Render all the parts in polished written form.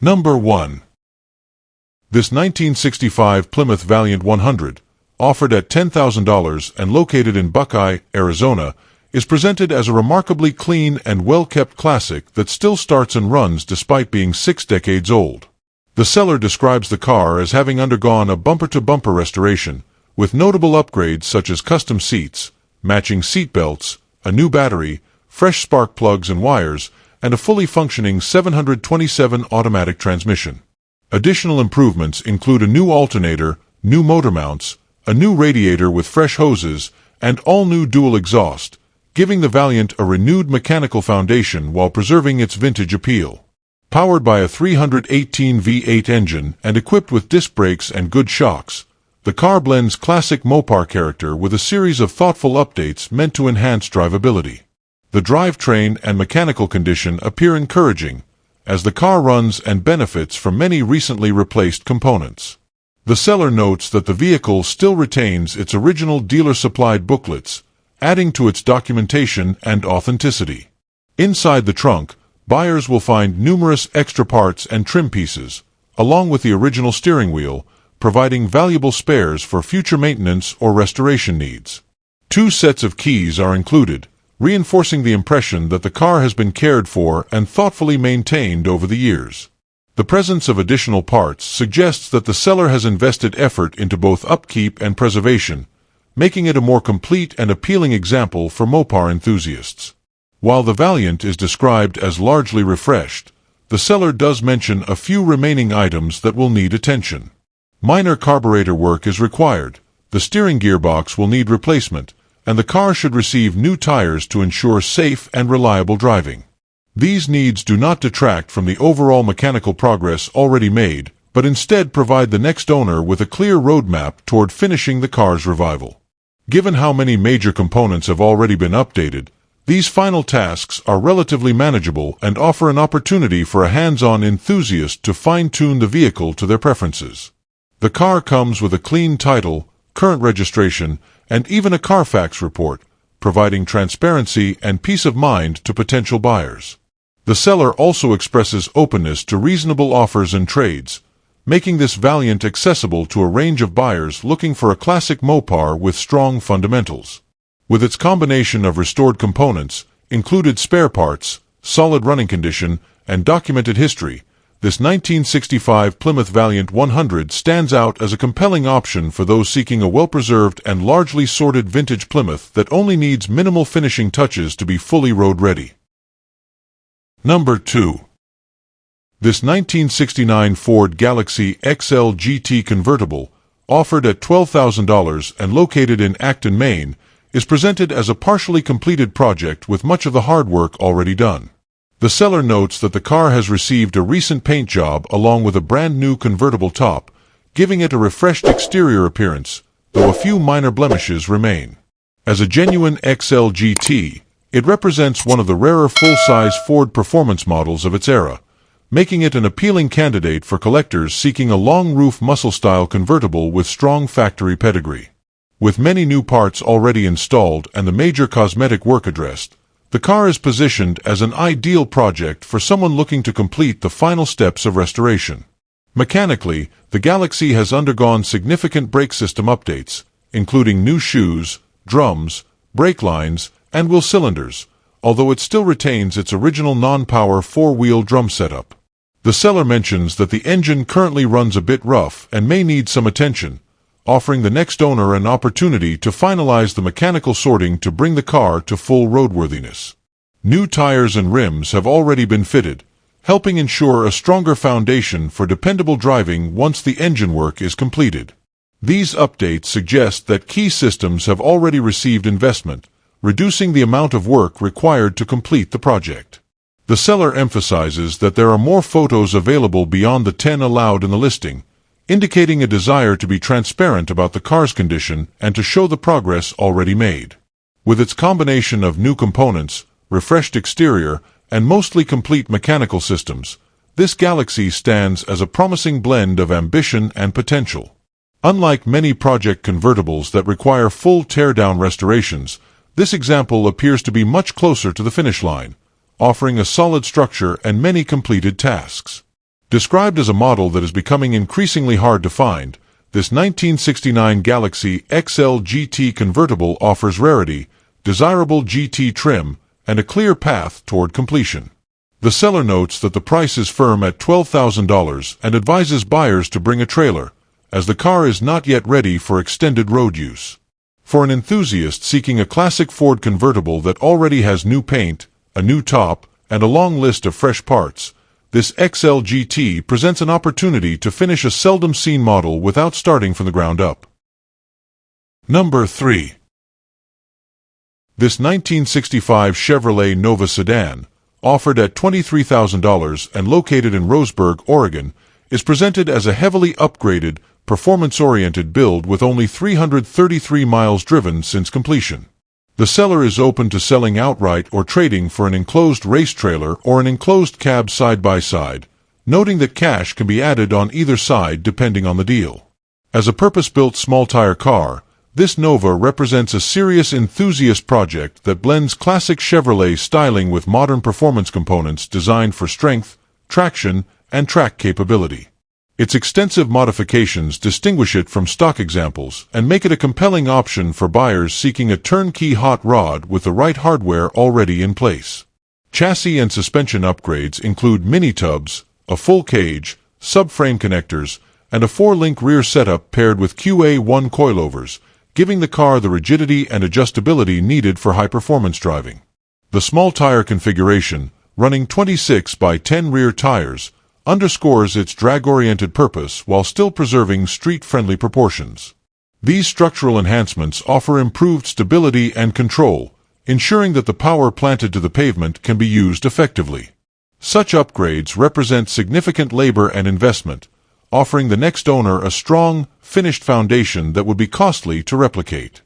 Number 1. This 1965 Plymouth Valiant 100, offered at $10,000 and located in Buckeye, Arizona, is presented as a remarkably clean and well-kept classic that still starts and runs despite being 6 decades old. The seller describes the car as having undergone a bumper-to-bumper restoration, with notable upgrades such as custom seats, matching seat belts, a new battery, fresh spark plugs and wires, and a fully functioning 727 automatic transmission. Additional improvements include a new alternator, new motor mounts, a new radiator with fresh hoses, and all-new dual exhaust, giving the Valiant a renewed mechanical foundation while preserving its vintage appeal. Powered by a 318 V8 engine and equipped with disc brakes and good shocks, the car blends classic Mopar character with a series of thoughtful updates meant to enhance drivability. The drivetrain and mechanical condition appear encouraging, as the car runs and benefits from many recently replaced components. The seller notes that the vehicle still retains its original dealer-supplied booklets, adding to its documentation and authenticity. Inside the trunk, buyers will find numerous extra parts and trim pieces, along with the original steering wheel, providing valuable spares for future maintenance or restoration needs. 2 sets of keys are included, reinforcing the impression that the car has been cared for and thoughtfully maintained over the years. The presence of additional parts suggests that the seller has invested effort into both upkeep and preservation, making it a more complete and appealing example for Mopar enthusiasts. While the Valiant is described as largely refreshed, the seller does mention a few remaining items that will need attention. Minor carburetor work is required, the steering gearbox will need replacement, and the car should receive new tires to ensure safe and reliable driving. These needs do not detract from the overall mechanical progress already made, but instead provide the next owner with a clear roadmap toward finishing the car's revival. Given how many major components have already been updated, these final tasks are relatively manageable and offer an opportunity for a hands-on enthusiast to fine-tune the vehicle to their preferences. The car comes with a clean title, current registration, and even a Carfax report, providing transparency and peace of mind to potential buyers. The seller also expresses openness to reasonable offers and trades, making this Valiant accessible to a range of buyers looking for a classic Mopar with strong fundamentals. With its combination of restored components, included spare parts, solid running condition, and documented history, this 1965 Plymouth Valiant 100 stands out as a compelling option for those seeking a well-preserved and largely sorted vintage Plymouth that only needs minimal finishing touches to be fully road-ready. Number 2. This 1969 Ford Galaxie XL GT convertible, offered at $12,000 and located in Acton, Maine, is presented as a partially completed project with much of the hard work already done. The seller notes that the car has received a recent paint job along with a brand new convertible top, giving it a refreshed exterior appearance, though a few minor blemishes remain. As a genuine XL GT, it represents one of the rarer full-size Ford performance models of its era, making it an appealing candidate for collectors seeking a long-roof muscle-style convertible with strong factory pedigree. With many new parts already installed and the major cosmetic work addressed, the car is positioned as an ideal project for someone looking to complete the final steps of restoration. Mechanically, the Galaxie has undergone significant brake system updates, including new shoes, drums, brake lines, and wheel cylinders, although it still retains its original non-power 4-wheel drum setup. The seller mentions that the engine currently runs a bit rough and may need some attention, offering the next owner an opportunity to finalize the mechanical sorting to bring the car to full roadworthiness. New tires and rims have already been fitted, helping ensure a stronger foundation for dependable driving once the engine work is completed. These updates suggest that key systems have already received investment, reducing the amount of work required to complete the project. The seller emphasizes that there are more photos available beyond the 10 allowed in the listing, indicating a desire to be transparent about the car's condition and to show the progress already made. With its combination of new components, refreshed exterior, and mostly complete mechanical systems, this Galaxie stands as a promising blend of ambition and potential. Unlike many project convertibles that require full tear-down restorations, this example appears to be much closer to the finish line, offering a solid structure and many completed tasks. Described as a model that is becoming increasingly hard to find, this 1969 Galaxie XL GT convertible offers rarity, desirable GT trim, and a clear path toward completion. The seller notes that the price is firm at $12,000 and advises buyers to bring a trailer, as the car is not yet ready for extended road use. For an enthusiast seeking a classic Ford convertible that already has new paint, a new top, and a long list of fresh parts, this XL GT presents an opportunity to finish a seldom-seen model without starting from the ground up. Number 3. This 1965 Chevrolet Nova sedan, offered at $23,000 and located in Roseburg, Oregon, is presented as a heavily upgraded, performance-oriented build with only 333 miles driven since completion. The seller is open to selling outright or trading for an enclosed race trailer or an enclosed cab side-by-side, noting that cash can be added on either side depending on the deal. As a purpose-built small-tire car, this Nova represents a serious enthusiast project that blends classic Chevrolet styling with modern performance components designed for strength, traction, and track capability. Its extensive modifications distinguish it from stock examples and make it a compelling option for buyers seeking a turnkey hot rod with the right hardware already in place. Chassis and suspension upgrades include mini-tubs, a full cage, subframe connectors, and a 4-link rear setup paired with QA1 coilovers, giving the car the rigidity and adjustability needed for high-performance driving. The small tire configuration, running 26 by 10 rear tires, underscores its drag-oriented purpose while still preserving street-friendly proportions. These structural enhancements offer improved stability and control, ensuring that the power planted to the pavement can be used effectively. Such upgrades represent significant labor and investment, offering the next owner a strong, finished foundation that would be costly to replicate.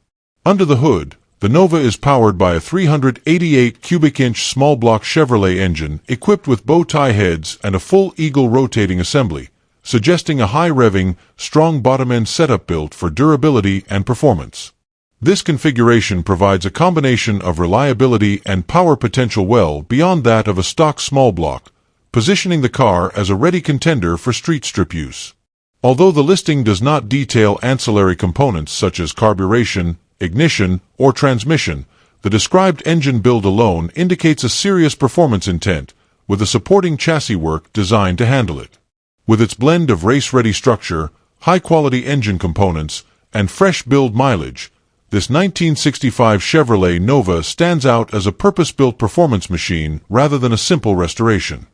Under the hood, the Nova is powered by a 388 cubic inch small-block Chevrolet engine equipped with bow-tie heads and a full eagle rotating assembly, suggesting a high-revving, strong bottom-end setup built for durability and performance. This configuration provides a combination of reliability and power potential well beyond that of a stock small-block, positioning the car as a ready contender for street strip use. Although the listing does not detail ancillary components such as carburation, ignition, or transmission, the described engine build alone indicates a serious performance intent, with a supporting chassis work designed to handle it. With its blend of race-ready structure, high-quality engine components, and fresh build mileage, this 1965 Chevrolet Nova stands out as a purpose-built performance machine rather than a simple restoration.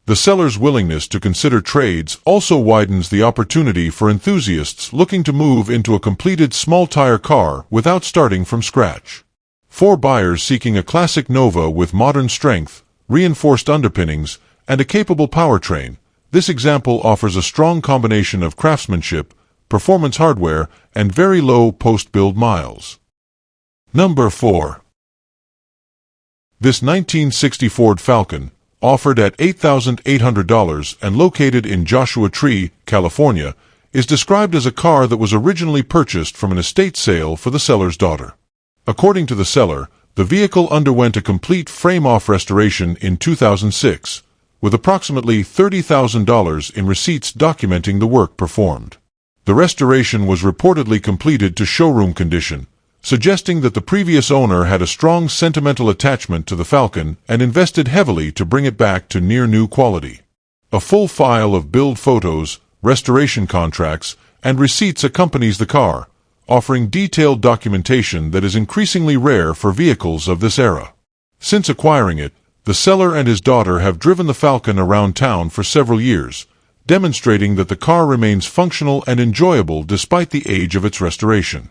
The seller's willingness to consider trades also widens the opportunity for enthusiasts looking to move into a completed small-tire car without starting from scratch. For buyers seeking a classic Nova with modern strength, reinforced underpinnings, and a capable powertrain, this example offers a strong combination of craftsmanship, performance hardware, and very low post-build miles. Number 4. This 1960 Ford Falcon, offered at $8,800 and located in Joshua Tree, California, is described as a car that was originally purchased from an estate sale for the seller's daughter. According to the seller, the vehicle underwent a complete frame-off restoration in 2006, with approximately $30,000 in receipts documenting the work performed. The restoration was reportedly completed to showroom condition, suggesting that the previous owner had a strong sentimental attachment to the Falcon and invested heavily to bring it back to near-new quality. A full file of build photos, restoration contracts, and receipts accompanies the car, offering detailed documentation that is increasingly rare for vehicles of this era. Since acquiring it, the seller and his daughter have driven the Falcon around town for several years, demonstrating that the car remains functional and enjoyable despite the age of its restoration.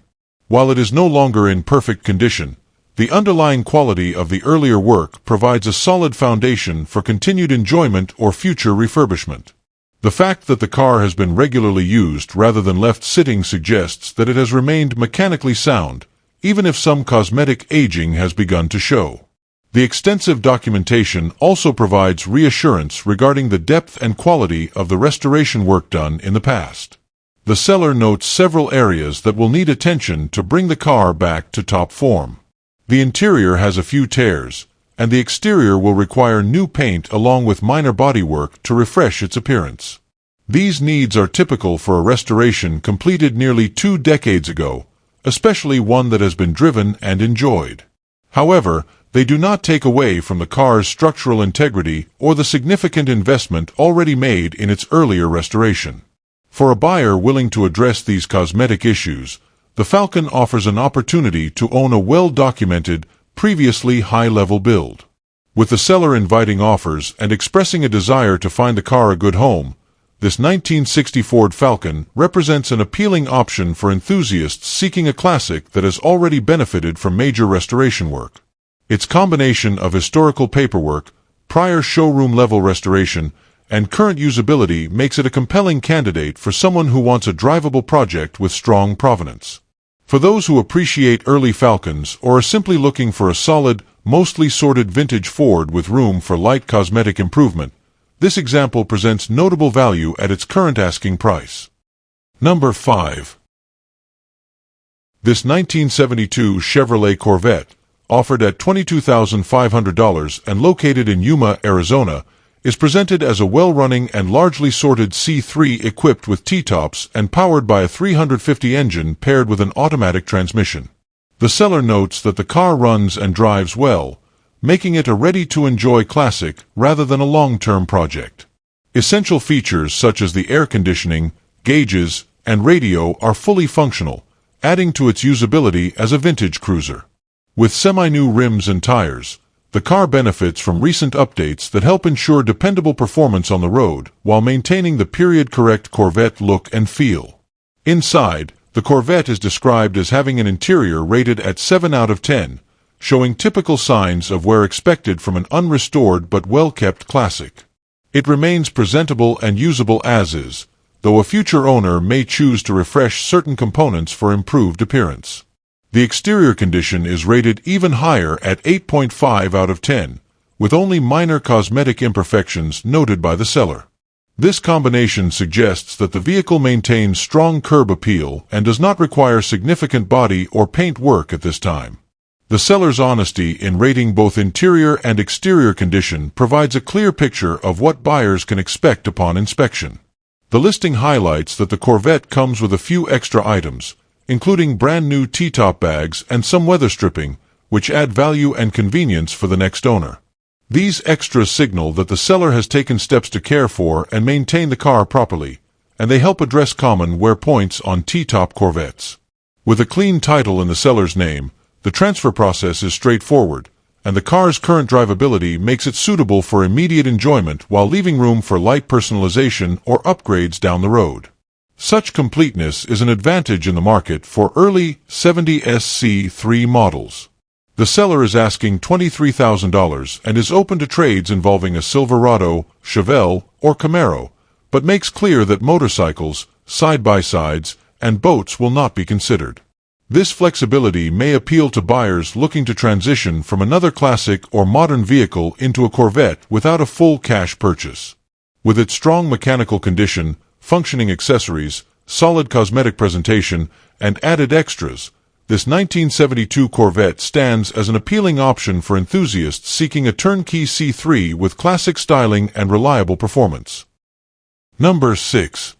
While it is no longer in perfect condition, the underlying quality of the earlier work provides a solid foundation for continued enjoyment or future refurbishment. The fact that the car has been regularly used rather than left sitting suggests that it has remained mechanically sound, even if some cosmetic aging has begun to show. The extensive documentation also provides reassurance regarding the depth and quality of the restoration work done in the past. The seller notes several areas that will need attention to bring the car back to top form. The interior has a few tears, and the exterior will require new paint along with minor bodywork to refresh its appearance. These needs are typical for a restoration completed nearly 2 decades ago, especially one that has been driven and enjoyed. However, they do not take away from the car's structural integrity or the significant investment already made in its earlier restoration. For a buyer willing to address these cosmetic issues, the Falcon offers an opportunity to own a well-documented, previously high-level build. With the seller inviting offers and expressing a desire to find the car a good home, this 1960 Ford Falcon represents an appealing option for enthusiasts seeking a classic that has already benefited from major restoration work. Its combination of historical paperwork, prior showroom-level restoration, and current usability makes it a compelling candidate for someone who wants a drivable project with strong provenance. For those who appreciate early Falcons or are simply looking for a solid, mostly sorted vintage Ford with room for light cosmetic improvement, this example presents notable value at its current asking price. Number 5. This 1972 Chevrolet Corvette, offered at $22,500 and located in Yuma, Arizona, is presented as a well-running and largely sorted C3 equipped with T-tops and powered by a 350 engine paired with an automatic transmission. The seller notes that the car runs and drives well, making it a ready-to-enjoy classic rather than a long-term project. Essential features such as the air conditioning, gauges, and radio are fully functional, adding to its usability as a vintage cruiser. With semi-new rims and tires, the car benefits from recent updates that help ensure dependable performance on the road while maintaining the period-correct Corvette look and feel. Inside, the Corvette is described as having an interior rated at 7 out of 10, showing typical signs of wear expected from an unrestored but well-kept classic. It remains presentable and usable as is, though a future owner may choose to refresh certain components for improved appearance. The exterior condition is rated even higher at 8.5 out of 10, with only minor cosmetic imperfections noted by the seller. This combination suggests that the vehicle maintains strong curb appeal and does not require significant body or paint work at this time. The seller's honesty in rating both interior and exterior condition provides a clear picture of what buyers can expect upon inspection. The listing highlights that the Corvette comes with a few extra items, including brand new T-top bags and some weather stripping, which add value and convenience for the next owner. These extras signal that the seller has taken steps to care for and maintain the car properly, and they help address common wear points on T-top Corvettes. With a clean title in the seller's name, the transfer process is straightforward, and the car's current drivability makes it suitable for immediate enjoyment while leaving room for light personalization or upgrades down the road. Such completeness is an advantage in the market for early 70s C3 models. The seller is asking $23,000 and is open to trades involving a Silverado, Chevelle, or Camaro, but makes clear that motorcycles, side-by-sides, and boats will not be considered. This flexibility may appeal to buyers looking to transition from another classic or modern vehicle into a Corvette without a full cash purchase. With its strong mechanical condition, functioning accessories, solid cosmetic presentation, and added extras, this 1972 Corvette stands as an appealing option for enthusiasts seeking a turnkey C3 with classic styling and reliable performance. Number 6.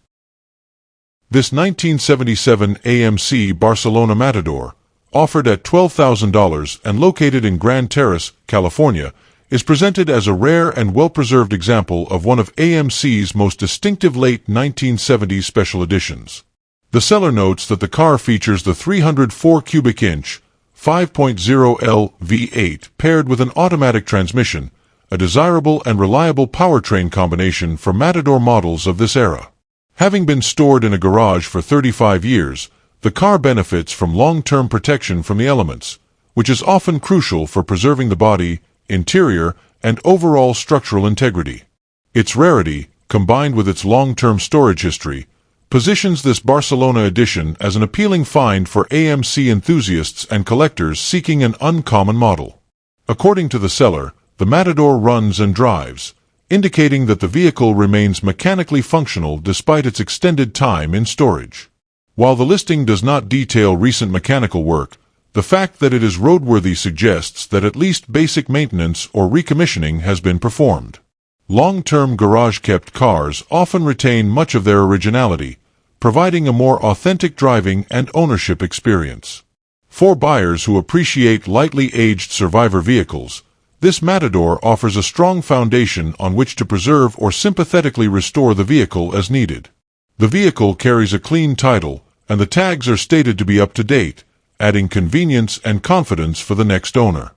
This 1977 AMC Barcelona Matador, offered at $12,000 and located in Grand Terrace, California, is presented as a rare and well-preserved example of one of AMC's most distinctive late 1970s special editions. The seller notes that the car features the 304 cubic inch, 5.0L V8 paired with an automatic transmission, a desirable and reliable powertrain combination for Matador models of this era. Having been stored in a garage for 35 years, the car benefits from long-term protection from the elements, which is often crucial for preserving the body, interior, and overall structural integrity. Its rarity, combined with its long-term storage history, positions this Barcelona edition as an appealing find for AMC enthusiasts and collectors seeking an uncommon model. According to the seller, the Matador runs and drives, indicating that the vehicle remains mechanically functional despite its extended time in storage. While the listing does not detail recent mechanical work, The fact that it is roadworthy suggests that at least basic maintenance or recommissioning has been performed. Long-term garage-kept cars often retain much of their originality, providing a more authentic driving and ownership experience. For buyers who appreciate lightly aged survivor vehicles, this Matador offers a strong foundation on which to preserve or sympathetically restore the vehicle as needed. The vehicle carries a clean title, and the tags are stated to be up to date, adding convenience and confidence for the next owner.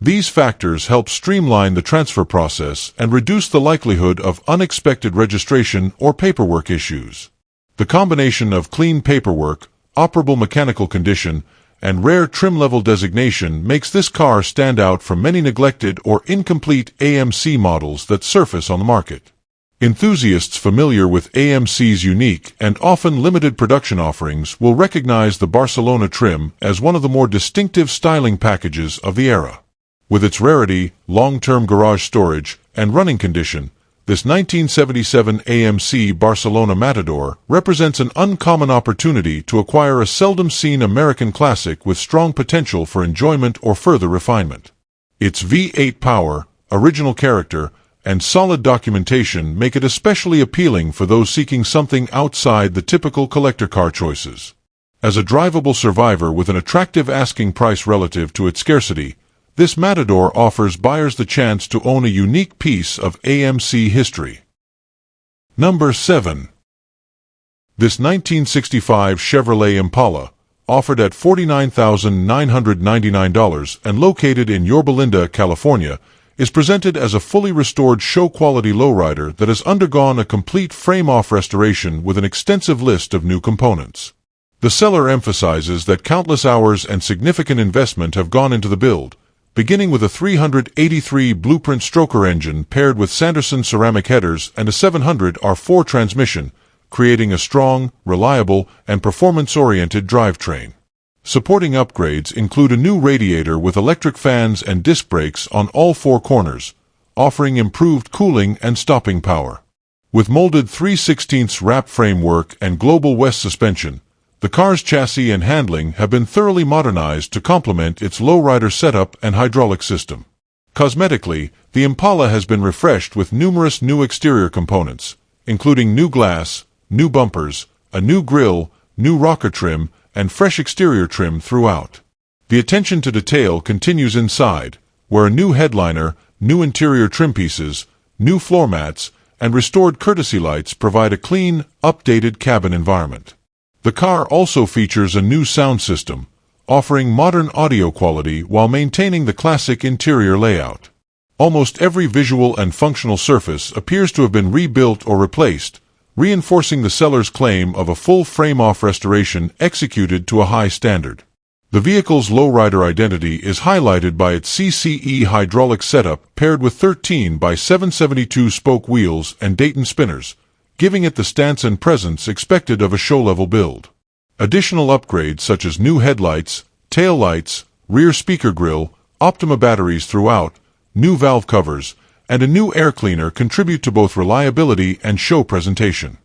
These factors help streamline the transfer process and reduce the likelihood of unexpected registration or paperwork issues. The combination of clean paperwork, operable mechanical condition, and rare trim-level designation makes this car stand out from many neglected or incomplete AMC models that surface on the market. Enthusiasts familiar with AMC's unique and often limited production offerings will recognize the Barcelona trim as one of the more distinctive styling packages of the era. With its rarity, long-term garage storage, and running condition, this 1977 AMC Barcelona Matador represents an uncommon opportunity to acquire a seldom-seen American classic with strong potential for enjoyment or further refinement. Its V8 power, original character, and solid documentation make it especially appealing for those seeking something outside the typical collector car choices. As a drivable survivor with an attractive asking price relative to its scarcity, this Matador offers buyers the chance to own a unique piece of AMC history. Number 7. This 1965 Chevrolet Impala, offered at $49,999 and located in Yorba Linda, California, is presented as a fully restored show-quality lowrider that has undergone a complete frame-off restoration with an extensive list of new components. The seller emphasizes that countless hours and significant investment have gone into the build, beginning with a 383 Blueprint stroker engine paired with Sanderson ceramic headers and a 700 R4 transmission, creating a strong, reliable, and performance-oriented drivetrain. Supporting upgrades include a new radiator with electric fans and disc brakes on all four corners, offering improved cooling and stopping power. With molded 3/16 wrap framework and Global West suspension, the car's chassis and handling have been thoroughly modernized to complement its lowrider setup and hydraulic system. Cosmetically, the Impala has been refreshed with numerous new exterior components, including new glass, new bumpers, a new grille, new rocker trim, and fresh exterior trim throughout. The attention to detail continues inside, where a new headliner, new interior trim pieces, new floor mats, and restored courtesy lights provide a clean, updated cabin environment. The car also features a new sound system, offering modern audio quality while maintaining the classic interior layout. Almost every visual and functional surface appears to have been rebuilt or replaced, reinforcing the seller's claim of a full frame-off restoration executed to a high standard. The vehicle's lowrider identity is highlighted by its CCE hydraulic setup paired with 13 by 772 spoke wheels and Dayton spinners, giving it the stance and presence expected of a show-level build. Additional upgrades such as new headlights, tail lights, rear speaker grille, Optima batteries throughout, new valve covers, and a new air cleaner contribute to both reliability and show presentation.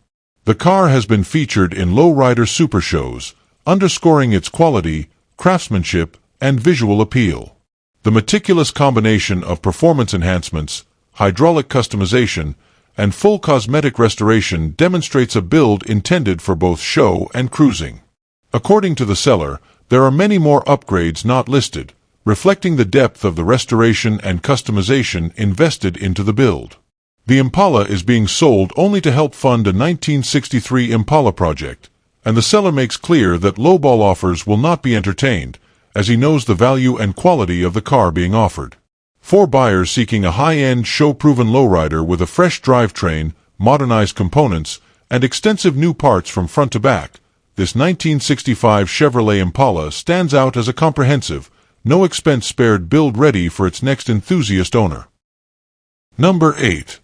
The car has been featured in lowrider super shows, underscoring its quality, craftsmanship, and visual appeal. The meticulous combination of performance enhancements, hydraulic customization, and full cosmetic restoration demonstrates a build intended for both show and cruising. According to the seller, there are many more upgrades not listed, reflecting the depth of the restoration and customization invested into the build. The Impala is being sold only to help fund a 1963 Impala project, and the seller makes clear that lowball offers will not be entertained, as he knows the value and quality of the car being offered. For buyers seeking a high-end, show-proven lowrider with a fresh drivetrain, modernized components, and extensive new parts from front to back, this 1965 Chevrolet Impala stands out as a comprehensive, no-expense-spared build ready for its next enthusiast owner. Number 8.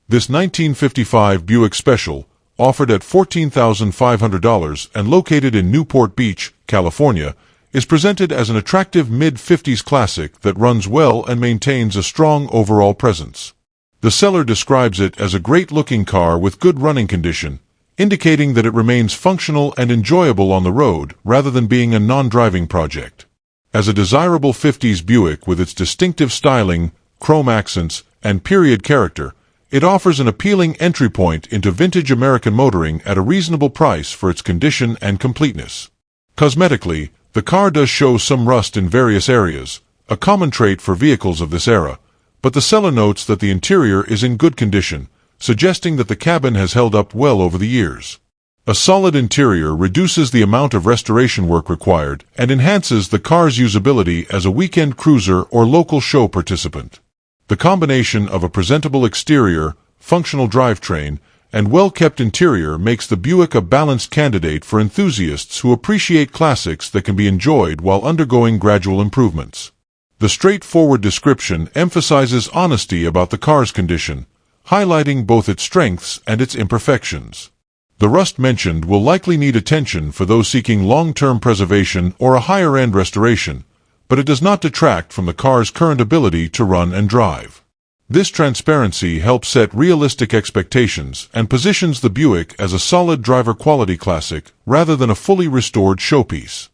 This 1955 Buick Special, offered at $14,500 and located in Newport Beach, California, is presented as an attractive mid-50s classic that runs well and maintains a strong overall presence. The seller describes it as a great-looking car with good running condition, indicating that it remains functional and enjoyable on the road rather than being a non-driving project. As a desirable 50s Buick with its distinctive styling, chrome accents, and period character, it offers an appealing entry point into vintage American motoring at a reasonable price for its condition and completeness. Cosmetically, the car does show some rust in various areas, a common trait for vehicles of this era, but the seller notes that the interior is in good condition, suggesting that the cabin has held up well over the years. A solid interior reduces the amount of restoration work required and enhances the car's usability as a weekend cruiser or local show participant. The combination of a presentable exterior, functional drivetrain, and well-kept interior makes the Buick a balanced candidate for enthusiasts who appreciate classics that can be enjoyed while undergoing gradual improvements. The straightforward description emphasizes honesty about the car's condition, highlighting both its strengths and its imperfections. The rust mentioned will likely need attention for those seeking long-term preservation or a higher-end restoration, but it does not detract from the car's current ability to run and drive. This transparency helps set realistic expectations and positions the Buick as a solid driver-quality classic rather than a fully restored showpiece.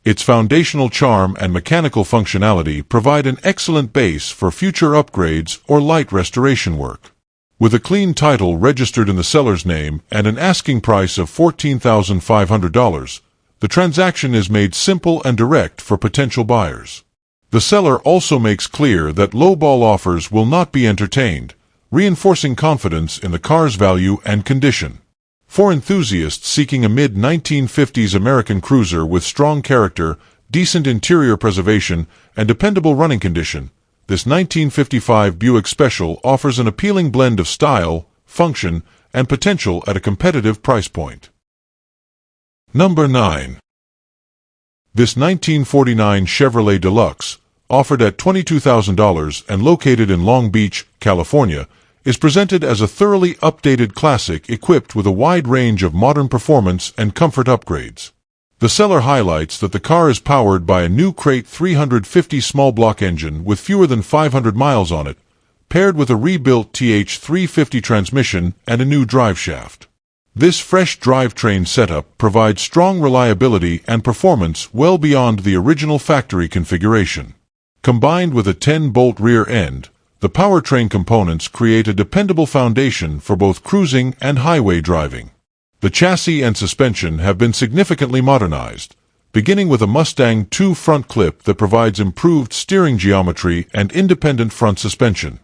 Its foundational charm and mechanical functionality provide an excellent base for future upgrades or light restoration work. With a clean title registered in the seller's name and an asking price of $14,500, the transaction is made simple and direct for potential buyers. The seller also makes clear that lowball offers will not be entertained, reinforcing confidence in the car's value and condition. For enthusiasts seeking a mid-1950s American cruiser with strong character, decent interior preservation, and dependable running condition, this 1955 Buick Special offers an appealing blend of style, function, and potential at a competitive price point. Number 9. This 1949 Chevrolet Deluxe, offered at $22,000 and located in Long Beach, California, is presented as a thoroughly updated classic equipped with a wide range of modern performance and comfort upgrades. The seller highlights that the car is powered by a new Crate 350 small block engine with fewer than 500 miles on it, paired with a rebuilt TH350 transmission and a new driveshaft. This fresh drivetrain setup provides strong reliability and performance well beyond the original factory configuration. Combined with a 10-bolt rear end, the powertrain components create a dependable foundation for both cruising and highway driving. The chassis and suspension have been significantly modernized, beginning with a Mustang 2 front clip that provides improved steering geometry and independent front suspension.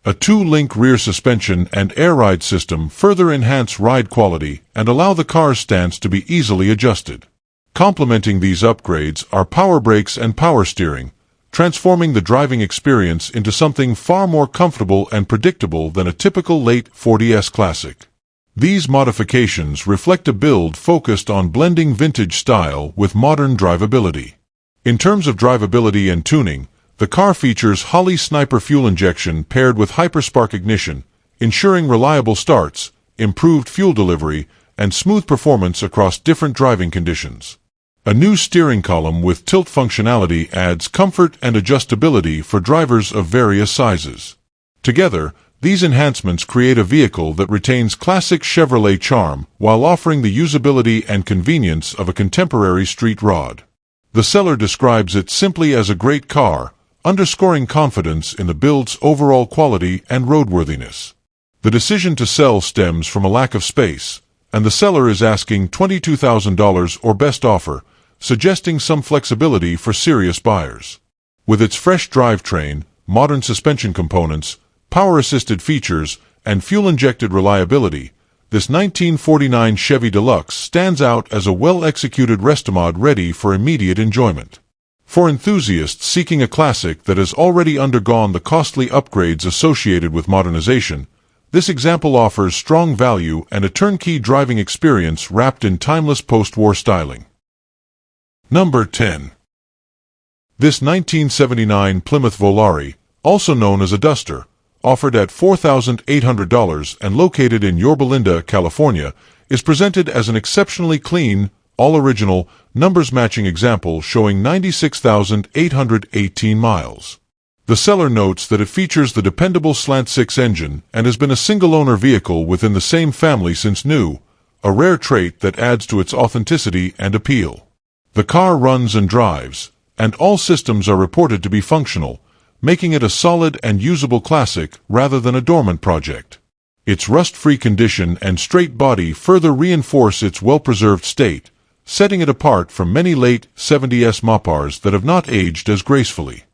A 2-link rear suspension and air ride system further enhance ride quality and allow the car's stance to be easily adjusted. Complementing these upgrades are power brakes and power steering, transforming the driving experience into something far more comfortable and predictable than a typical late 40s classic. These modifications reflect a build focused on blending vintage style with modern drivability. In terms of drivability and tuning, the car features Holley Sniper fuel injection paired with Hyperspark ignition, ensuring reliable starts, improved fuel delivery, and smooth performance across different driving conditions. A new steering column with tilt functionality adds comfort and adjustability for drivers of various sizes. Together, these enhancements create a vehicle that retains classic Chevrolet charm while offering the usability and convenience of a contemporary street rod. The seller describes it simply as a great car, underscoring confidence in the build's overall quality and roadworthiness. The decision to sell stems from a lack of space, and the seller is asking $22,000 or best offer, suggesting some flexibility for serious buyers. With its fresh drivetrain, modern suspension components, power-assisted features, and fuel-injected reliability, this 1949 Chevy Deluxe stands out as a well-executed restomod ready for immediate enjoyment. For enthusiasts seeking a classic that has already undergone the costly upgrades associated with modernization, this example offers strong value and a turnkey driving experience wrapped in timeless post-war styling. Number 10. This 1979 Plymouth Volari, also known as a Duster, offered at $4,800 and located in Yorba Linda, California, is presented as an exceptionally clean, all-original, numbers-matching example showing 96,818 miles. The seller notes that it features the dependable slant-six engine and has been a single-owner vehicle within the same family since new, a rare trait that adds to its authenticity and appeal. The car runs and drives, and all systems are reported to be functional, making it a solid and usable classic rather than a dormant project. Its rust-free condition and straight body further reinforce its well-preserved state, setting it apart from many late 70s Mopars that have not aged as gracefully.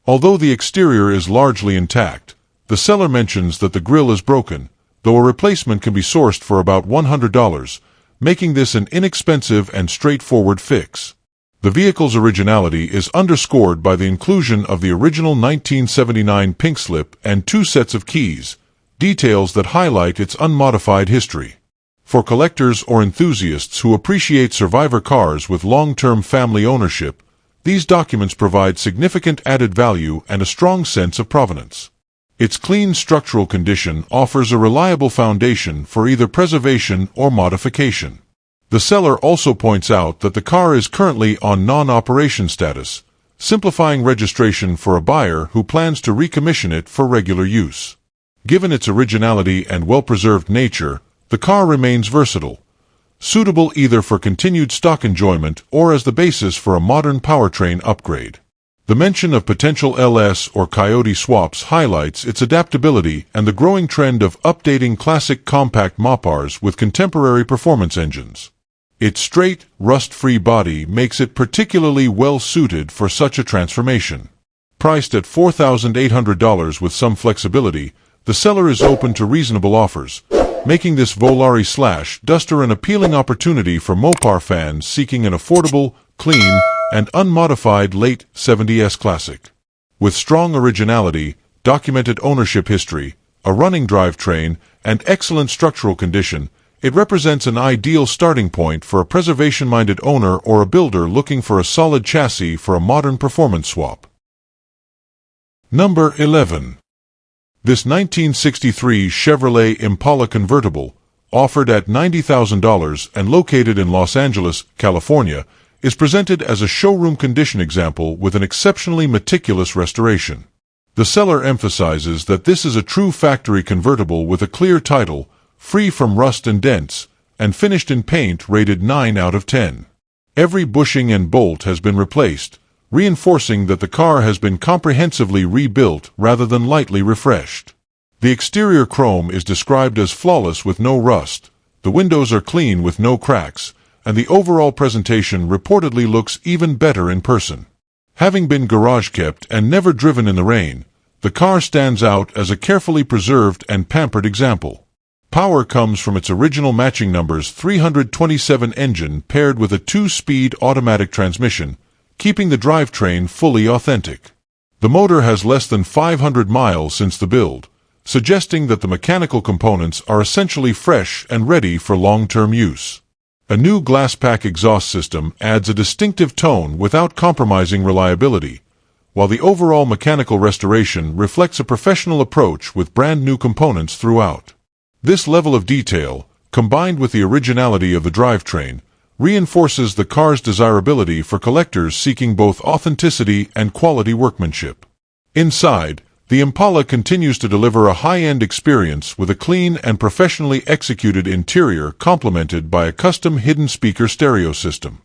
Although the exterior is largely intact, the seller mentions that the grille is broken, though a replacement can be sourced for about $100, making this an inexpensive and straightforward fix. The vehicle's originality is underscored by the inclusion of the original 1979 pink slip and 2 sets of keys, details that highlight its unmodified history. For collectors or enthusiasts who appreciate survivor cars with long-term family ownership, these documents provide significant added value and a strong sense of provenance. Its clean structural condition offers a reliable foundation for either preservation or modification. The seller also points out that the car is currently on non-operation status, simplifying registration for a buyer who plans to recommission it for regular use. Given its originality and well-preserved nature, the car remains versatile, suitable either for continued stock enjoyment or as the basis for a modern powertrain upgrade. The mention of potential LS or Coyote swaps highlights its adaptability and the growing trend of updating classic compact Mopars with contemporary performance engines. Its straight, rust-free body makes it particularly well-suited for such a transformation. Priced at $4,800 with some flexibility, the seller is open to reasonable offers, making this Volari/Duster an appealing opportunity for Mopar fans seeking an affordable, clean, and unmodified late 70s classic. With strong originality, documented ownership history, a running drivetrain, and excellent structural condition, it represents an ideal starting point for a preservation-minded owner or a builder looking for a solid chassis for a modern performance swap. Number 11. This 1963 Chevrolet Impala convertible, offered at $90,000 and located in Los Angeles, California, is presented as a showroom condition example with an exceptionally meticulous restoration. The seller emphasizes that this is a true factory convertible with a clear title, free from rust and dents, and finished in paint rated 9 out of 10. Every bushing and bolt has been replaced, reinforcing that the car has been comprehensively rebuilt rather than lightly refreshed. The exterior chrome is described as flawless with no rust, the windows are clean with no cracks, and the overall presentation reportedly looks even better in person. Having been garage-kept and never driven in the rain, the car stands out as a carefully preserved and pampered example. Power comes from its original matching numbers 327 engine paired with a 2-speed automatic transmission, keeping the drivetrain fully authentic. The motor has less than 500 miles since the build, suggesting that the mechanical components are essentially fresh and ready for long-term use. A new glass-pack exhaust system adds a distinctive tone without compromising reliability, while the overall mechanical restoration reflects a professional approach with brand-new components throughout. This level of detail, combined with the originality of the drivetrain, reinforces the car's desirability for collectors seeking both authenticity and quality workmanship. Inside, the Impala continues to deliver a high-end experience with a clean and professionally executed interior complemented by a custom hidden speaker stereo system.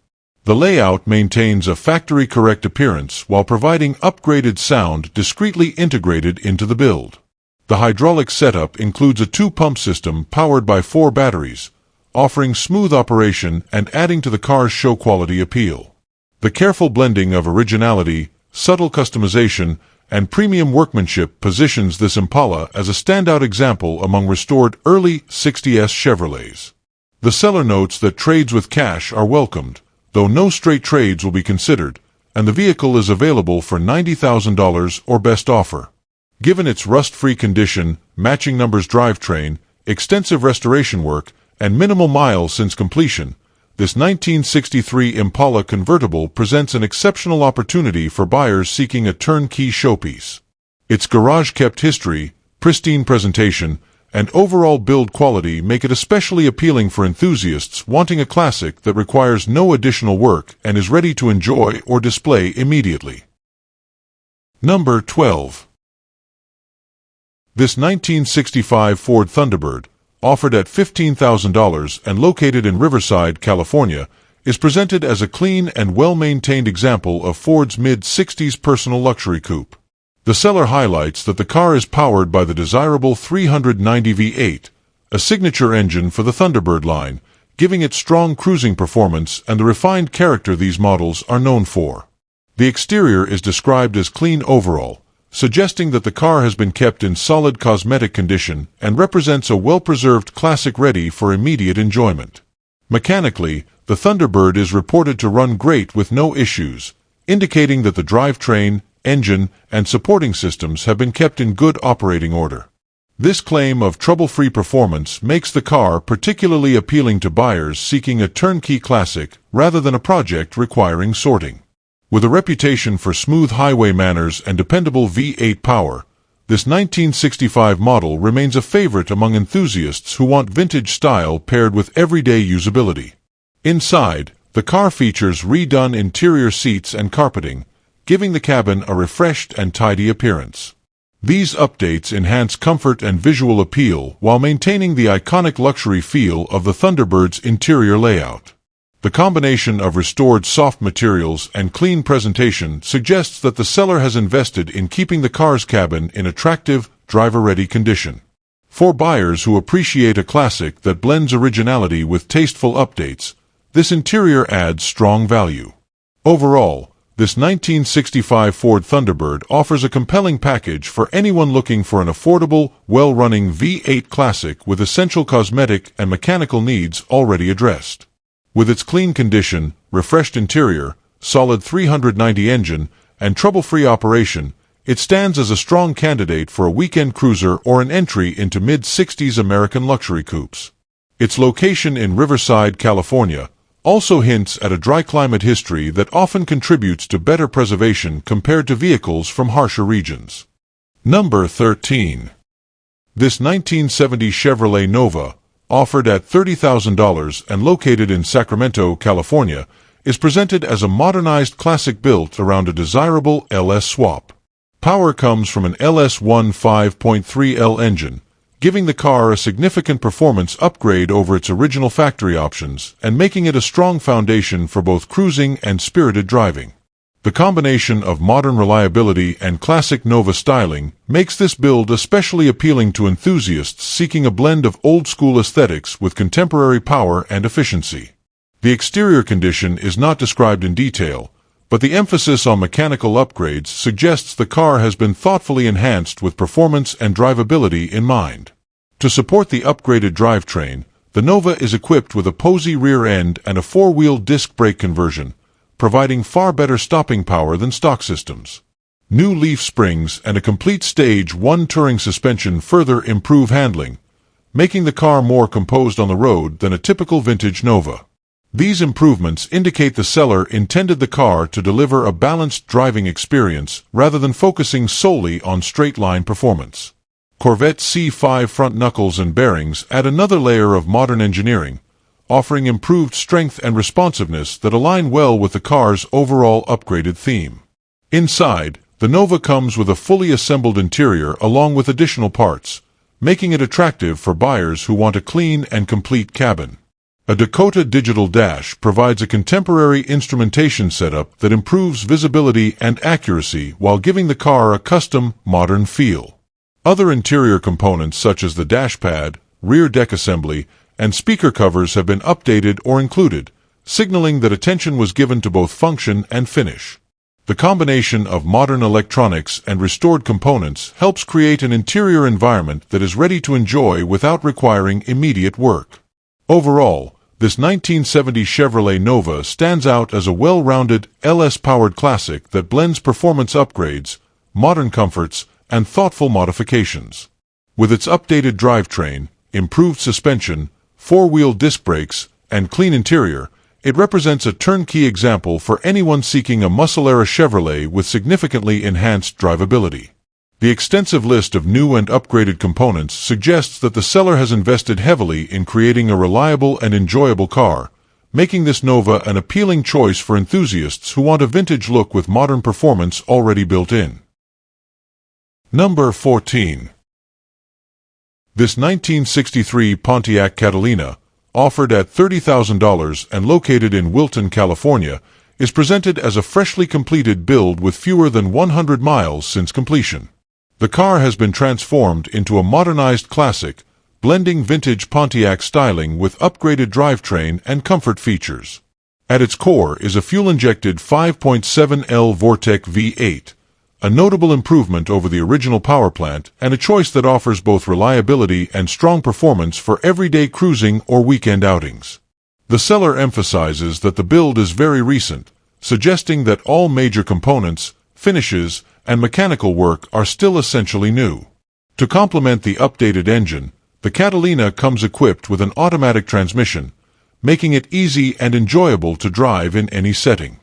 The layout maintains a factory-correct appearance while providing upgraded sound discreetly integrated into the build. The hydraulic setup includes a 2-pump system powered by 4 batteries, offering smooth operation and adding to the car's show-quality appeal. The careful blending of originality, subtle customization, and premium workmanship positions this Impala as a standout example among restored early 60s Chevrolets. The seller notes that trades with cash are welcomed, though no straight trades will be considered, and the vehicle is available for $90,000 or best offer. Given its rust-free condition, matching numbers drivetrain, extensive restoration work, and minimal miles since completion, this 1963 Impala convertible presents an exceptional opportunity for buyers seeking a turnkey showpiece. Its garage-kept history, pristine presentation, and overall build quality make it especially appealing for enthusiasts wanting a classic that requires no additional work and is ready to enjoy or display immediately. Number 12. This 1965 Ford Thunderbird, offered at $15,000 and located in Riverside, California, is presented as a clean and well-maintained example of Ford's mid-60s personal luxury coupe. The seller highlights that the car is powered by the desirable 390 V8, a signature engine for the Thunderbird line, giving it strong cruising performance and the refined character these models are known for. The exterior is described as clean overall, suggesting that the car has been kept in solid cosmetic condition and represents a well-preserved classic ready for immediate enjoyment. Mechanically, the Thunderbird is reported to run great with no issues, indicating that the drivetrain, engine, and supporting systems have been kept in good operating order. This claim of trouble-free performance makes the car particularly appealing to buyers seeking a turnkey classic rather than a project requiring sorting. With a reputation for smooth highway manners and dependable V8 power, this 1965 model remains a favorite among enthusiasts who want vintage style paired with everyday usability. Inside, the car features redone interior seats and carpeting, giving the cabin a refreshed and tidy appearance. These updates enhance comfort and visual appeal while maintaining the iconic luxury feel of the Thunderbird's interior layout. The combination of restored soft materials and clean presentation suggests that the seller has invested in keeping the car's cabin in attractive, driver-ready condition. For buyers who appreciate a classic that blends originality with tasteful updates, this interior adds strong value. Overall, this 1965 Ford Thunderbird offers a compelling package for anyone looking for an affordable, well-running V8 classic with essential cosmetic and mechanical needs already addressed. With its clean condition, refreshed interior, solid 390 engine, and trouble-free operation, it stands as a strong candidate for a weekend cruiser or an entry into mid-60s American luxury coupes. Its location in Riverside, California, also hints at a dry climate history that often contributes to better preservation compared to vehicles from harsher regions. Number 13. This 1970 Chevrolet Nova, offered at $30,000 and located in Sacramento, California, is presented as a modernized classic built around a desirable LS swap. Power comes from an LS1 5.3L engine, giving the car a significant performance upgrade over its original factory options and making it a strong foundation for both cruising and spirited driving. The combination of modern reliability and classic Nova styling makes this build especially appealing to enthusiasts seeking a blend of old-school aesthetics with contemporary power and efficiency. The exterior condition is not described in detail, but the emphasis on mechanical upgrades suggests the car has been thoughtfully enhanced with performance and drivability in mind. To support the upgraded drivetrain, the Nova is equipped with a posy rear end and a four-wheel disc brake conversion, providing far better stopping power than stock systems. New leaf springs and a complete Stage 1 touring suspension further improve handling, making the car more composed on the road than a typical vintage Nova. These improvements indicate the seller intended the car to deliver a balanced driving experience rather than focusing solely on straight-line performance. Corvette C5 front knuckles and bearings add another layer of modern engineering, offering improved strength and responsiveness that align well with the car's overall upgraded theme. Inside, the Nova comes with a fully assembled interior along with additional parts, making it attractive for buyers who want a clean and complete cabin. A Dakota digital dash provides a contemporary instrumentation setup that improves visibility and accuracy while giving the car a custom, modern feel. Other interior components such as the dashpad, rear deck assembly, and speaker covers have been updated or included, signaling that attention was given to both function and finish. The combination of modern electronics and restored components helps create an interior environment that is ready to enjoy without requiring immediate work. Overall, this 1970 Chevrolet Nova stands out as a well-rounded, LS-powered classic that blends performance upgrades, modern comforts, and thoughtful modifications. With its updated drivetrain, improved suspension, four-wheel disc brakes, and clean interior, it represents a turnkey example for anyone seeking a muscle-era Chevrolet with significantly enhanced drivability. The extensive list of new and upgraded components suggests that the seller has invested heavily in creating a reliable and enjoyable car, making this Nova an appealing choice for enthusiasts who want a vintage look with modern performance already built in. Number 14. This 1963 Pontiac Catalina, offered at $30,000 and located in Wilton, California, is presented as a freshly completed build with fewer than 100 miles since completion. The car has been transformed into a modernized classic, blending vintage Pontiac styling with upgraded drivetrain and comfort features. At its core is a fuel-injected 5.7L Vortec V8, a notable improvement over the original powerplant and a choice that offers both reliability and strong performance for everyday cruising or weekend outings. The seller emphasizes that the build is very recent, suggesting that all major components, finishes, and mechanical work are still essentially new. To complement the updated engine, the Catalina comes equipped with an automatic transmission, making it easy and enjoyable to drive in any setting.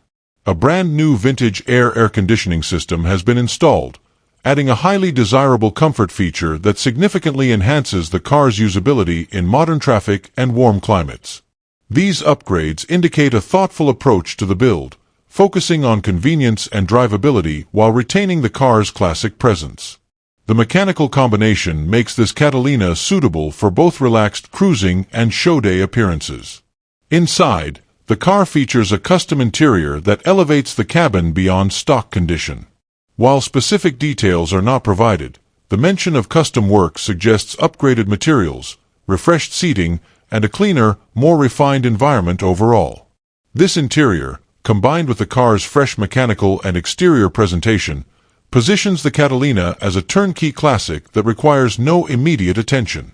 A brand new vintage air conditioning system has been installed, adding a highly desirable comfort feature that significantly enhances the car's usability in modern traffic and warm climates. These upgrades indicate a thoughtful approach to the build, focusing on convenience and drivability while retaining the car's classic presence. The mechanical combination makes this Catalina suitable for both relaxed cruising and show-day appearances. Inside, the car features a custom interior that elevates the cabin beyond stock condition. While specific details are not provided, the mention of custom work suggests upgraded materials, refreshed seating, and a cleaner, more refined environment overall. This interior, combined with the car's fresh mechanical and exterior presentation, positions the Catalina as a turnkey classic that requires no immediate attention.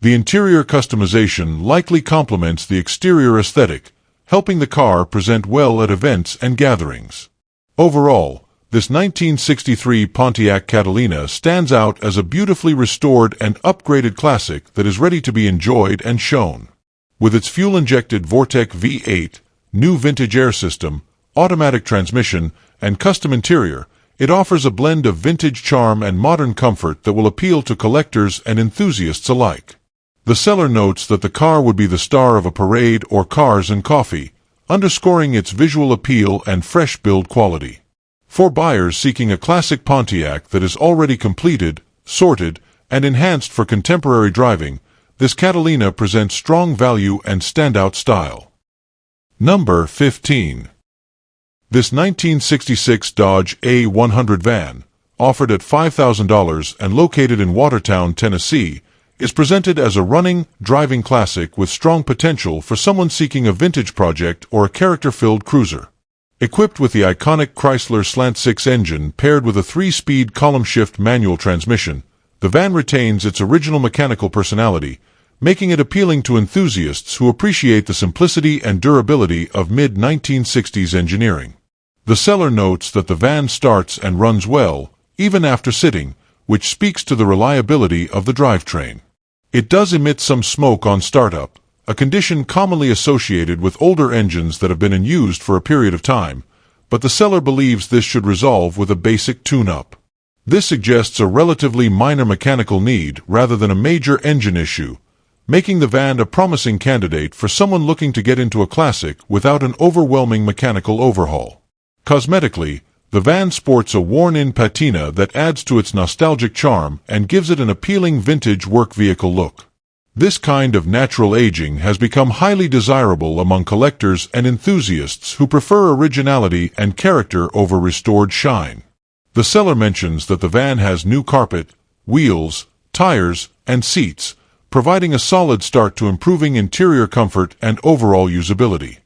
The interior customization likely complements the exterior aesthetic, helping the car present well at events and gatherings. Overall, this 1963 Pontiac Catalina stands out as a beautifully restored and upgraded classic that is ready to be enjoyed and shown. With its fuel-injected Vortec V8, new vintage air system, automatic transmission, and custom interior, it offers a blend of vintage charm and modern comfort that will appeal to collectors and enthusiasts alike. The seller notes that the car would be the star of a parade or cars and coffee, underscoring its visual appeal and fresh build quality. For buyers seeking a classic Pontiac that is already completed, sorted, and enhanced for contemporary driving, this Catalina presents strong value and standout style. Number 15. This 1966 Dodge A100 van, offered at $5,000 and located in Watertown, Tennessee, is presented as a running, driving classic with strong potential for someone seeking a vintage project or a character-filled cruiser. Equipped with the iconic Chrysler Slant-6 engine paired with a 3-speed column-shift manual transmission, the van retains its original mechanical personality, making it appealing to enthusiasts who appreciate the simplicity and durability of mid-1960s engineering. The seller notes that the van starts and runs well, even after sitting, which speaks to the reliability of the drivetrain. It does emit some smoke on startup, a condition commonly associated with older engines that have been in use for a period of time, but the seller believes this should resolve with a basic tune-up. This suggests a relatively minor mechanical need rather than a major engine issue, making the van a promising candidate for someone looking to get into a classic without an overwhelming mechanical overhaul. Cosmetically, the van sports a worn-in patina that adds to its nostalgic charm and gives it an appealing vintage work vehicle look. This kind of natural aging has become highly desirable among collectors and enthusiasts who prefer originality and character over restored shine. The seller mentions that the van has new carpet, wheels, tires, and seats, providing a solid start to improving interior comfort and overall usability.